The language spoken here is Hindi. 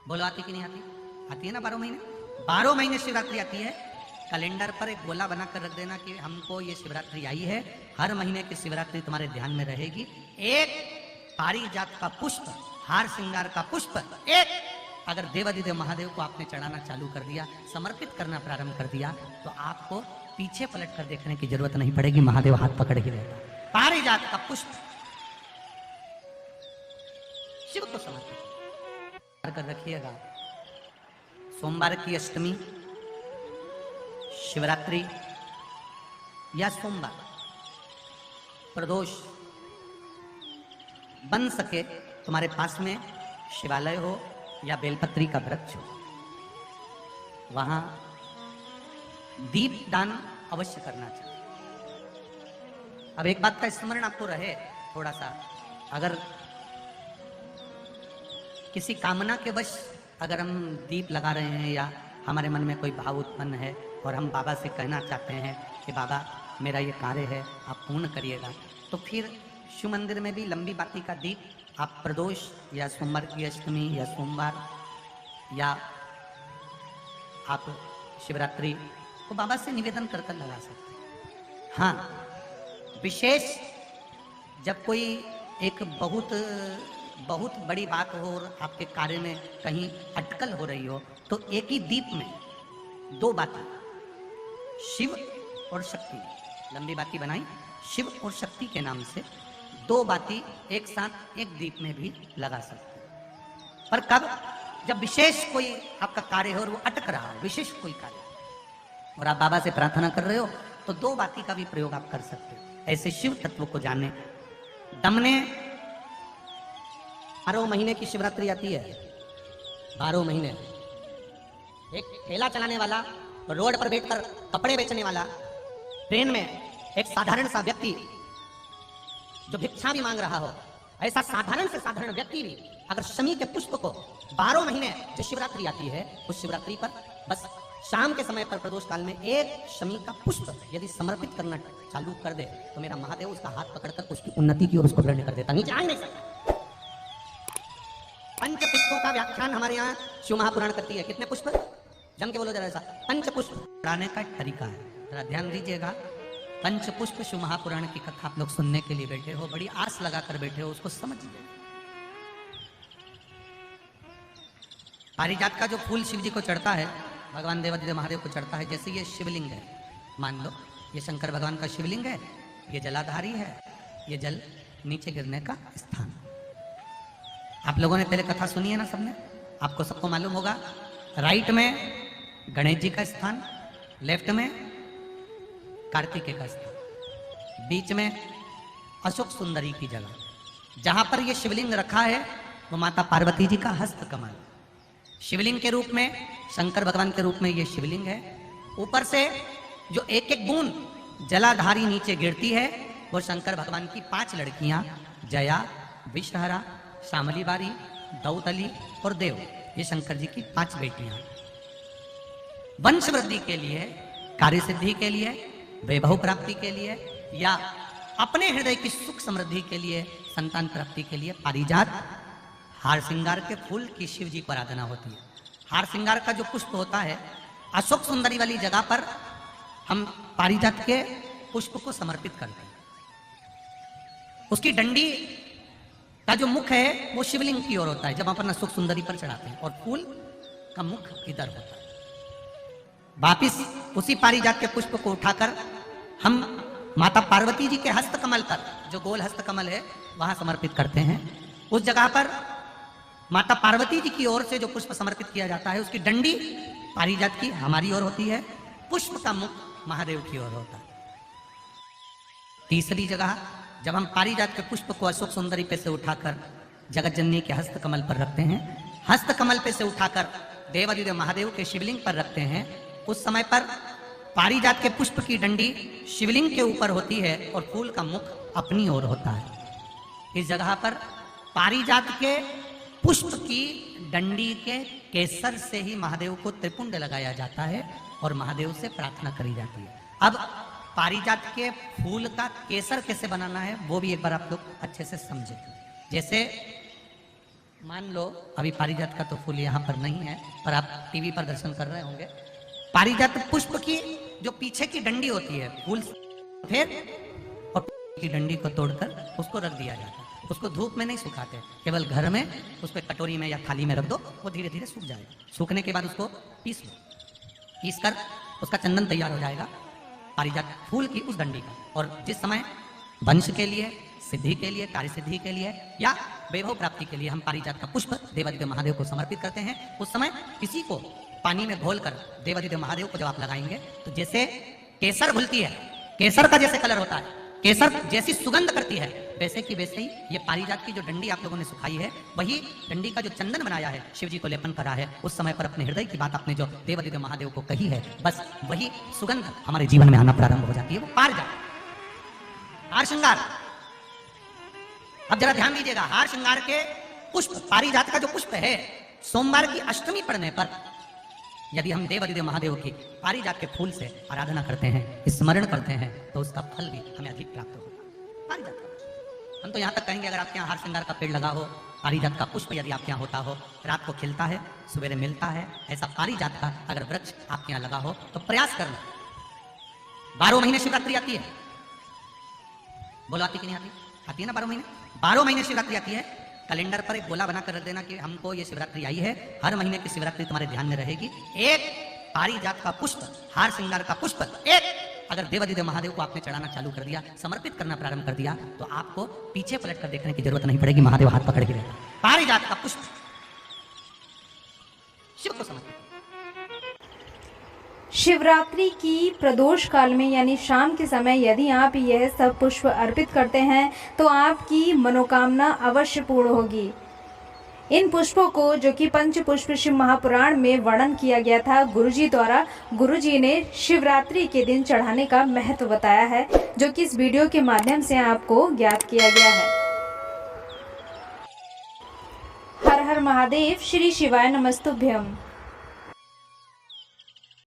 बोलो आती कि नहीं आती? आती है ना 12 महीने। 12 महीने शिवरात्रि आती है। कैलेंडर पर एक गोला बनाकर रख देना कि हमको ये शिवरात्रि आई है, हर महीने की शिवरात्रि तुम्हारे ध्यान में रहेगी। एक पारिजात का पुष्प, हार श्रृंगार का पुष्प, एक अगर देवाधिदेव महादेव को आपने चढ़ाना चालू कर दिया, समर्पित करना प्रारंभ कर दिया, तो आपको पीछे पलट कर देखने की जरूरत नहीं पड़ेगी, महादेव हाथ पकड़ के रहता। पारिजात का पुष्प शिव को समर्पित कर रखिएगा। सोमवार की अष्टमी, शिवरात्रि या सोमवार, प्रदोष, बन सके तुम्हारे पास में शिवालय हो या बेलपत्री का वृक्ष हो, वहां दीप दान अवश्य करना चाहिए। अब एक बात का स्मरण आपको रहे थोड़ा सा, अगर किसी कामना के वश अगर हम दीप लगा रहे हैं या हमारे मन में कोई भाव उत्पन्न है और हम बाबा से कहना चाहते हैं कि बाबा मेरा ये कार्य है आप पूर्ण करिएगा, तो फिर शिव मंदिर में भी लंबी बाती का दीप आप प्रदोष या सोमवार की अष्टमी या सोमवार या आप शिवरात्रि को बाबा से निवेदन कर लगा सकते हैं। हाँ, विशेष जब कोई एक बहुत बड़ी बात हो और आपके कार्य में कहीं अटकल हो रही हो, तो एक ही दीप में 2 बाती, शिव और शक्ति, लंबी बाती बनाई शिव और शक्ति के नाम से, 2 बाती एक साथ एक दीप में भी लगा सकते हैं। पर कब? जब विशेष कोई आपका कार्य हो और वो अटक रहा हो, विशेष कोई कार्य, और आप बाबा से प्रार्थना कर रहे हो, तो 2 बाती का भी प्रयोग आप कर सकते हो। ऐसे शिव तत्व को जाने। दमने 12 महीने की शिवरात्रि आती है। 12 महीने एक ठेला चलाने वाला, रोड पर बैठकर कपड़े बेचने वाला, ट्रेन में एक साधारण सा व्यक्ति जो भिक्षा भी मांग रहा हो, ऐसा साधारण से साधारण व्यक्ति भी अगर शमी के पुष्प को 12 महीने जो शिवरात्रि आती है, उस शिवरात्रि पर बस शाम के समय पर प्रदोष काल में एक शमी का पुष्प यदि समर्पित करना चालू कर दे, तो मेरा महादेव उसका हाथ पकड़कर उसकी उन्नति की ओर उसको ग्रहण कर देता, नीचे आ नहीं सकता। 5 पुष्पों का व्याख्यान हमारे यहाँ शिव महापुराण करती है। कितने पुष्प? जम के बोलो जरा ऐसा। 5 पुष्प पढ़ाने का तरीका है, जरा ध्यान दीजिएगा। 5 पुष्प शिव महापुराण की कथा आप लोग सुनने के लिए बैठे हो, बड़ी आस लगाकर बैठे हो, उसको समझिए। पारिजात का जो फूल शिव जी को चढ़ता है, भगवान देवाधिदेव महादेव को चढ़ता है, जैसे ये शिवलिंग है, मान लो ये शंकर भगवान का शिवलिंग है, ये जलाधारी है, ये जल नीचे गिरने का स्थान। आप लोगों ने पहले कथा सुनी है ना सबने, आपको सबको मालूम होगा। राइट में गणेश जी का स्थान, लेफ्ट में कार्तिकेय का स्थान, बीच में अशोक सुंदरी की जगह। जहां पर यह शिवलिंग रखा है वो माता पार्वती जी का हस्त कमल, शिवलिंग के रूप में, शंकर भगवान के रूप में यह शिवलिंग है। ऊपर से जो एक एक बूंद जलाधारी नीचे गिरती है, वो शंकर भगवान की 5 लड़कियां, जया, विषहरा, शामली बारी, दौतली और देव, ये शंकर जी की 5 बेटियां। वंश वृद्धि के लिए, कार्य सिद्धि के लिए, वैभव प्राप्ति के लिए या अपने हृदय की सुख समृद्धि के लिए, संतान प्राप्ति के लिए पारिजात हार श्रृंगार के फूल की शिव जी को आराधना होती है। हार श्रृंगार का जो पुष्प होता है, अशोक सुंदरी वाली जगह पर हम पारिजात के पुष्प को समर्पित करते हैं। उसकी डंडी का जो मुख है वो शिवलिंग की ओर होता है जब अपन अशोक सुंदरी पर चढ़ाते हैं, और फूल का मुख इधर होता है। वापिस उसी पारिजात के पुष्प को उठाकर हम माता पार्वती जी के हस्त कमल पर, जो गोल हस्त कमल है, वहां समर्पित करते हैं। उस जगह पर माता पार्वती जी की ओर से जो पुष्प समर्पित किया जाता है, उसकी डंडी पारिजात की हमारी ओर होती है, पुष्प का मुख महादेव की ओर होता है। तीसरी जगह जब हम पारिजात के पुष्प को अशोक सुंदरी पे से उठाकर जगत जननी के हस्त कमल पर रखते हैं, हस्त कमल पे से उठाकर देवाधिदेव महादेव के शिवलिंग पर रखते हैं, उस समय पर पारिजात के पुष्प की डंडी शिवलिंग के ऊपर होती है और फूल का मुख अपनी ओर होता है। इस जगह पर पारिजात के पुष्प की डंडी के केसर से ही महादेव को त्रिपुंड लगाया जाता है और महादेव से प्रार्थना करी जाती है। अब पारिजात के फूल का केसर कैसे बनाना है वो भी एक बार आप लोग अच्छे से समझे। जैसे मान लो अभी पारिजात का तो फूल यहाँ पर नहीं है, पर आप टीवी पर दर्शन कर रहे होंगे। पारिजात पुष्प की जो पीछे की डंडी होती है, फूल फिर और की डंडी को तोड़कर उसको रख दिया जाता है। उसको धूप में नहीं सुखाते, केवल घर में उसको कटोरी में या थाली में रख दो, वो धीरे धीरे सूख जाएगा। सूखने के बाद उसको पीस लो, पीस कर उसका चंदन तैयार हो जाएगा पारिजात फूल की उस डंडी का। और जिस समय वंश के लिए, सिद्धि के लिए, कार्य सिद्धि के लिए या वैभव प्राप्ति के लिए हम पारिजात का पुष्प देवादिदेव महादेव को समर्पित करते हैं, उस समय किसी को पानी में घोलकर देवादिदेव महादेव को जब आप लगाएंगे तो जैसे केसर घुलती है, केसर का जैसे कलर होता है, केसर जैसी सुगंध करती है, वैसे की वैसे ही ये पारिजात की जो डंडी आप लोगों ने सुखाई है, वही डंडी का जो चंदन बनाया है, शिव जी को लेपन करा है, उस समय पर अपने हृदय की बात आपने जो देवादिदेव महादेव को कही है, बस वही सुगंध हमारे जीवन में आना प्रारंभ हो जाती है। वो पारिजात हार श्रृंगार। अब जरा ध्यान दीजिएगा, हार श्रृंगार के पुष्प, पारिजात का जो पुष्प है, सोमवार की अष्टमी पड़ने पर यदि हम देवादिदेव महादेव की पारिजात के फूल से आराधना करते हैं, स्मरण करते हैं, तो उसका फल भी हमें अधिक प्राप्त होगा। पारिजात का हम तो यहाँ तक कहेंगे, अगर आपके यहाँ हार श्रृंगार का पेड़ लगा हो, पारिजात का पुष्प यदि आपके यहाँ होता हो, रात को खिलता है, सवेरे मिलता है, ऐसा पारिजात का अगर वृक्ष आपके यहाँ लगा हो तो प्रयास करना। 12 महीने शिवरात्रि आती है, बोलो आती कि नहीं आती? आती है ना 12 महीने शिवरात्रि आती है। कैलेंडर पर एक गोला बनाकर रख देना कि हमको ये शिवरात्रि आई है, हर महीने की शिवरात्रि तुम्हारे ध्यान में रहेगी। एक पारिजात का पुष्प, हार श्रृंगार का पुष्प, एक अगर देवादिदेव महादेव को आपने चढ़ाना चालू कर दिया, समर्पित करना प्रारंभ कर दिया, तो आपको पीछे पलट कर देखने की जरूरत नहीं पड़ेगी, महादेव हाथ पकड़ के रहेगा। पारिजात का पुष्प शिव को समर्पित। शिवरात्रि की प्रदोष काल में यानी शाम के समय यदि आप यह सब पुष्प अर्पित करते हैं तो आपकी मनोकामना अवश्य पूर्ण होगी। इन पुष्पों को, जो कि पंच पुष्प शिव महापुराण में वर्णन किया गया था गुरुजी द्वारा, गुरुजी ने शिवरात्रि के दिन चढ़ाने का महत्व बताया है, जो कि इस वीडियो के माध्यम से आपको ज्ञात किया गया है। हर हर महादेव। श्री शिवाय नमस्तुभ्यम।